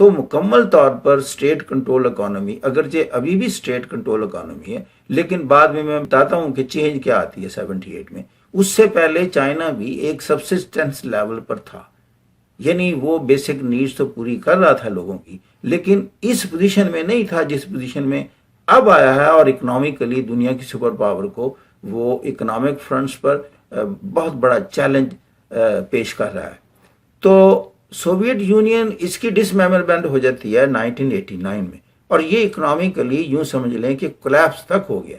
تو مکمل طور پر اسٹیٹ کنٹرول اکانومی، اگرچہ ابھی بھی اسٹیٹ کنٹرول اکانومی ہے، لیکن بعد میں بتاتا ہوں کہ چینج کیا آتی ہے 78 میں. اس سے پہلے چائنا بھی ایک سبسسٹنس لیول پر تھا، یعنی وہ بیسک نیڈز تو پوری کر رہا تھا لوگوں کی، لیکن اس پوزیشن میں نہیں تھا جس پوزیشن میں اب آیا ہے، اور اکنامکلی دنیا کی سپر پاور کو وہ اکنامک فرنٹس پر بہت بڑا چیلنج پیش کر رہا ہے. تو سوویت یونین اس کی ڈس میمبرمنٹ ہو جاتی ہے 1989 میں، اور یہ اکنامکلی یوں سمجھ لیں کہ کولیپس تک ہو گیا.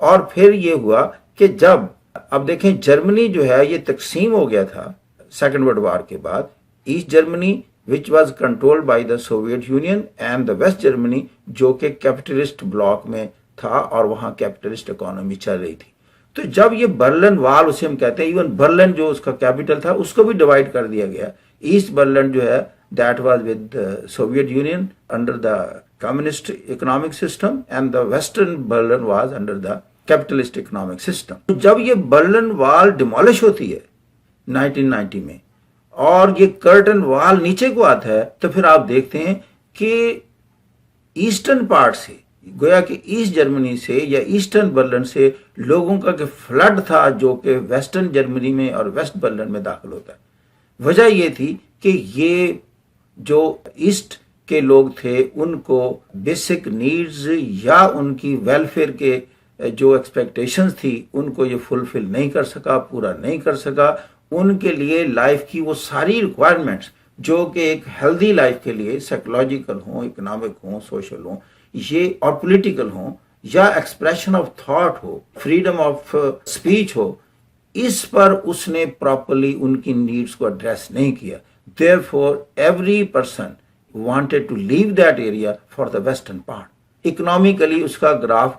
اور پھر یہ ہوا کہ جب اب دیکھیں جرمنی جو ہے یہ تقسیم ہو گیا تھا سیکنڈ ورلڈ وار کے بعد، East Germany which was controlled by the Soviet Union and the West Germany جو کہ کیپٹلسٹ بلاک میں تھا اور وہاں کیپٹلسٹ اکانومی چل رہی تھی. تو جب یہ برلن وال اسے ہم کہتے ہیں، ایون برلن جو اس کا کیپٹل تھا اس کو بھی ڈیوائیڈ کر دیا گیا. ایسٹ برلن جو ہے that was with Soviet union under the communist economic system and the western Berlin was under the capitalist economic system. جب یہ برلن وال ڈیمولش ہوتی ہے 1990 میں اور یہ کرٹن وال نیچے کو آتا ہے، تو پھر آپ دیکھتے ہیں کہ ایسٹرن پارٹ سے، گویا کہ ایسٹ جرمنی سے یا ایسٹرن برلن سے لوگوں کا کہ فلڈ تھا جو کہ ویسٹرن جرمنی میں اور ویسٹ برلن میں داخل ہوتا ہے. وجہ یہ تھی کہ یہ جو ایسٹ کے لوگ تھے ان کو بیسک نیڈز یا ان کی ویلفیئر کے جو ایکسپیکٹیشنز تھی ان کو یہ فلفل نہیں کر سکا، پورا نہیں کر سکا. ان کے لیے لائف کی وہ ساری ریکوائرمنٹس جو کہ ایک ہیلدی لائف کے لیے سائیکولوجیکل ہوں، اکنامک ہوں، سوشل ہوں، یہ اور پولیٹیکل ہوں، یا ایکسپریشن آف تھاٹ ہو، فریڈم آف اسپیچ ہو، اس پر اس نے پراپرلی ان کی نیڈز کو ایڈریس نہیں کیا. Therefore, every person wanted to leave that area for the western part. Economically اس کا گراف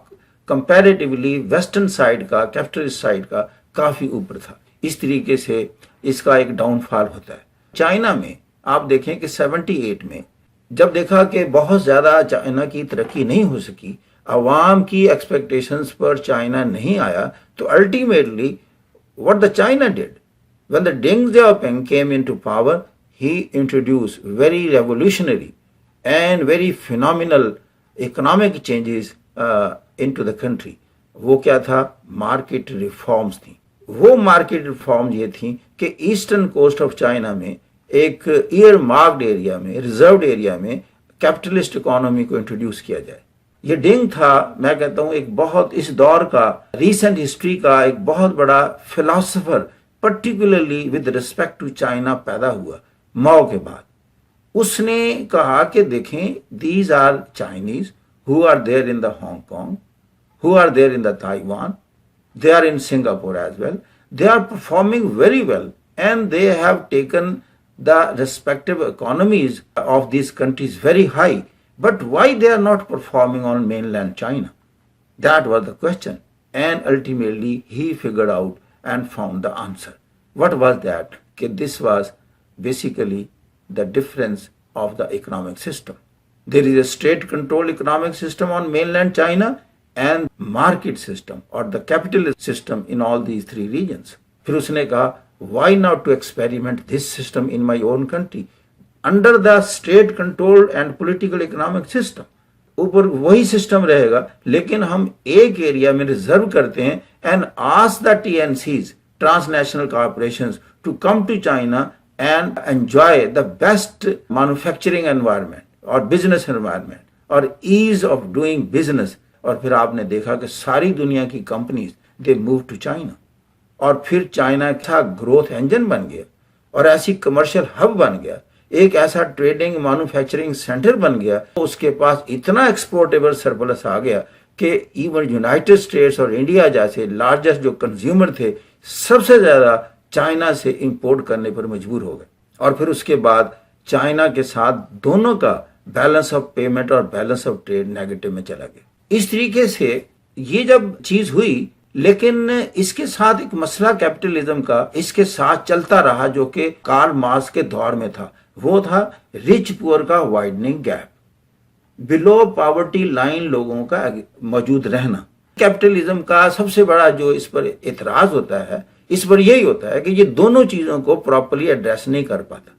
کمپیریٹیولی ویسٹرن سائڈ کا، کیپٹلسٹ سائڈ کا کافی اوپر تھا. اس طریقے سے اس کا ایک ڈاؤن فال ہوتا ہے. چائنا میں آپ دیکھیں کہ 78 میں جب دیکھا کہ بہت زیادہ چائنا کی ترقی نہیں ہو سکی، عوام کی ایکسپیکٹیشنز پر چائنا نہیں آیا، تو ultimately what the China did, when the Deng Xiaoping came into power, he introduced very revolutionary and very phenomenal economic changes into the country. وہ کیا تھا؟ مارکیٹ ریفارمز تھیں. وہ مارکیٹ ریفارم یہ تھیں کہ ایسٹرن کوسٹ آف چائنا میں ایک ایئر مارکڈ ایریا میں، ریزروڈ ایریا میں کیپٹلسٹ اکانومی کو انٹروڈیوس کیا جائے. یہ ڈنگ تھا، میں کہتا ہوں ایک بہت اس دور کا، ریسنٹ ہسٹری کا ایک بہت بڑا philosopher, particularly with respect to China پیدا ہوا ماؤ کے بعد. اس نے کہا کہ دیکھیں these are Chinese who are there in the Hong Kong, who are there in the Taiwan, they are in Singapore as well. They are performing very well and they have taken the respective economies of these countries very high. But why they are not performing on mainland China? That was the question. And ultimately he figured out and found the answer. What was that? That this was basically the difference of the economic system. There is a state controlled economic system on mainland China and market system or the capitalist system in all these three regions. پھر اس نے کہا why not to experiment this system in my own country under the state controlled and political economic system. اوپر وہی system رہے گا لیکن ہم ایک area میں ریزرو کرتے ہیں and ask the TNCs, transnational corporations, to come to China and enjoy the best manufacturing environment اور بزنس انوائرمنٹ اور ایز آف ڈوئنگ بزنس. اور پھر آپ نے دیکھا کہ ساری دنیا کی companies they move to China, اور پھر چائنا کا گروتھ انجن بن گیا اور ایسی کمرشل ہب بن گیا، ایک ایسا ٹریڈنگ مینوفیکچرنگ سینٹر بن گیا. اس کے پاس اتنا ایکسپورٹیبل سرپلس آ گیا کہ ایون یونائٹڈ اسٹیٹس اور انڈیا جیسے لارجسٹ جو کنزیومر تھے سب سے زیادہ چائنا سے امپورٹ کرنے پر مجبور ہو گئے. اور پھر اس کے بعد چائنا کے ساتھ دونوں کا بیلنس آف پیمنٹ اور بیلنس آف ٹریڈ نیگیٹو میں چلا گیا. اس طریقے سے یہ جب چیز ہوئی، لیکن اس کے ساتھ ایک مسئلہ کیپٹلزم کا اس کے ساتھ چلتا رہا جو کہ کارل مارکس کے دور میں تھا. وہ تھا رچ پور کا وائڈننگ گیپ، بلو پاورٹی لائن لوگوں کا موجود رہنا. کیپٹلزم کا سب سے بڑا جو اس پر اعتراض ہوتا ہے اس پر یہی ہوتا ہے کہ یہ دونوں چیزوں کو پراپرلی ایڈریس نہیں کر پاتا.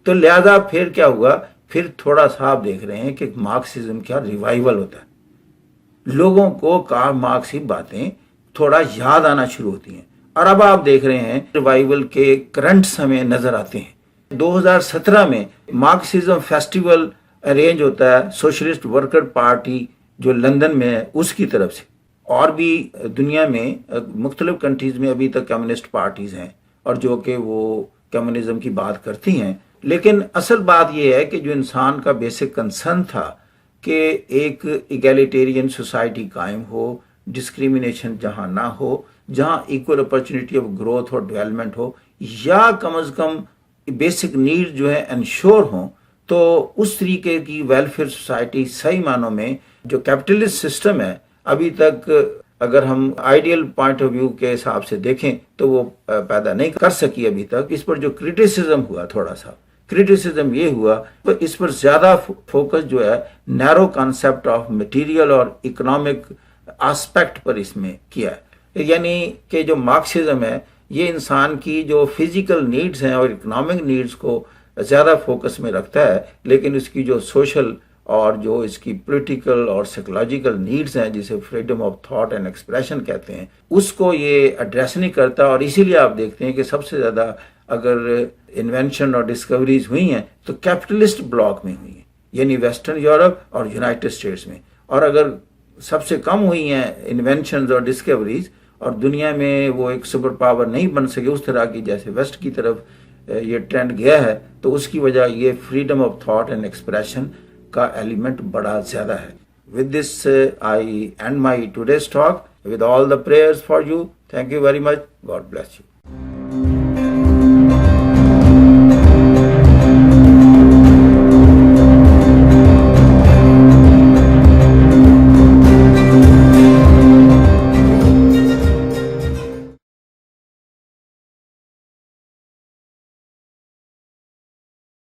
تو لہذا پھر کیا ہوا، پھر تھوڑا سا آپ دیکھ رہے ہیں کہ مارکسزم کا ریوائول ہوتا ہے، لوگوں کو کارل مارکس کی باتیں تھوڑا یاد آنا شروع ہوتی ہیں، اور اب آپ دیکھ رہے ہیں ریوائول کے کرنٹس ہمیں نظر آتے ہیں۔ 2017 میں مارکسزم فیسٹیول ارینج ہوتا ہے سوشلسٹ ورکر پارٹی جو لندن میں ہے اس کی طرف سے، اور بھی دنیا میں مختلف کنٹریز میں ابھی تک کمیونسٹ پارٹیز ہیں اور جو کہ وہ کمیونزم کی بات کرتی ہیں، لیکن اصل بات یہ ہے کہ جو انسان کا بیسک کنسرن تھا کہ ایک ایگیلیٹیرین سوسائٹی قائم ہو، ڈسکریمنیشن جہاں نہ ہو، جہاں ایکول اپرچونٹی آف گروتھ اور ڈیولپمنٹ ہو، یا کم از کم بیسک نیڈ جو ہے انشور ہوں، تو اس طریقے کی ویلفیئر سوسائٹی صحیح معنوں میں جو کیپٹلسٹ سسٹم ہے ابھی تک اگر ہم آئیڈیل پوائنٹ آف ویو کے حساب سے دیکھیں تو وہ پیدا نہیں کر سکی ابھی تک۔ اس پر جو کرٹیسزم ہوا، تھوڑا سا کرٹیسزم یہ ہوا، اس پر زیادہ فوکس جو ہے نیرو کانسیپٹ آف مٹیریل اور اکنامک آسپیکٹ پر اس میں کیا ہے، یعنی کہ جو مارکسزم ہے یہ انسان کی جو فزیکل نیڈز ہیں اور اکنامک نیڈز کو زیادہ فوکس میں رکھتا ہے، لیکن اس کی جو سوشل اور جو اس کی پولیٹیکل اور سائیکولوجیکل نیڈز ہیں جسے freedom of thought and expression کہتے ہیں، اس کو یہ ایڈریس نہیں کرتا۔ اور اسی لیے آپ دیکھتے ہیں کہ سب سے زیادہ اگر انوینشن اور ڈسکوریز ہوئی ہیں تو کیپٹلسٹ بلاک میں ہوئی ہیں، یعنی ویسٹرن یورپ اور یونائٹڈ اسٹیٹس میں، اور اگر سب سے کم ہوئی ہیں انوینشنز اور ڈسکوریز اور دنیا میں وہ ایک سپر پاور نہیں بن سکے اس طرح کی جیسے ویسٹ کی طرف یہ ٹرینڈ گیا ہے، تو اس کی وجہ یہ freedom of thought and expression کا ایلیمنٹ بڑا زیادہ ہے۔ With this, I end my today's talk with all the prayers for you. Thank you very much. God bless you.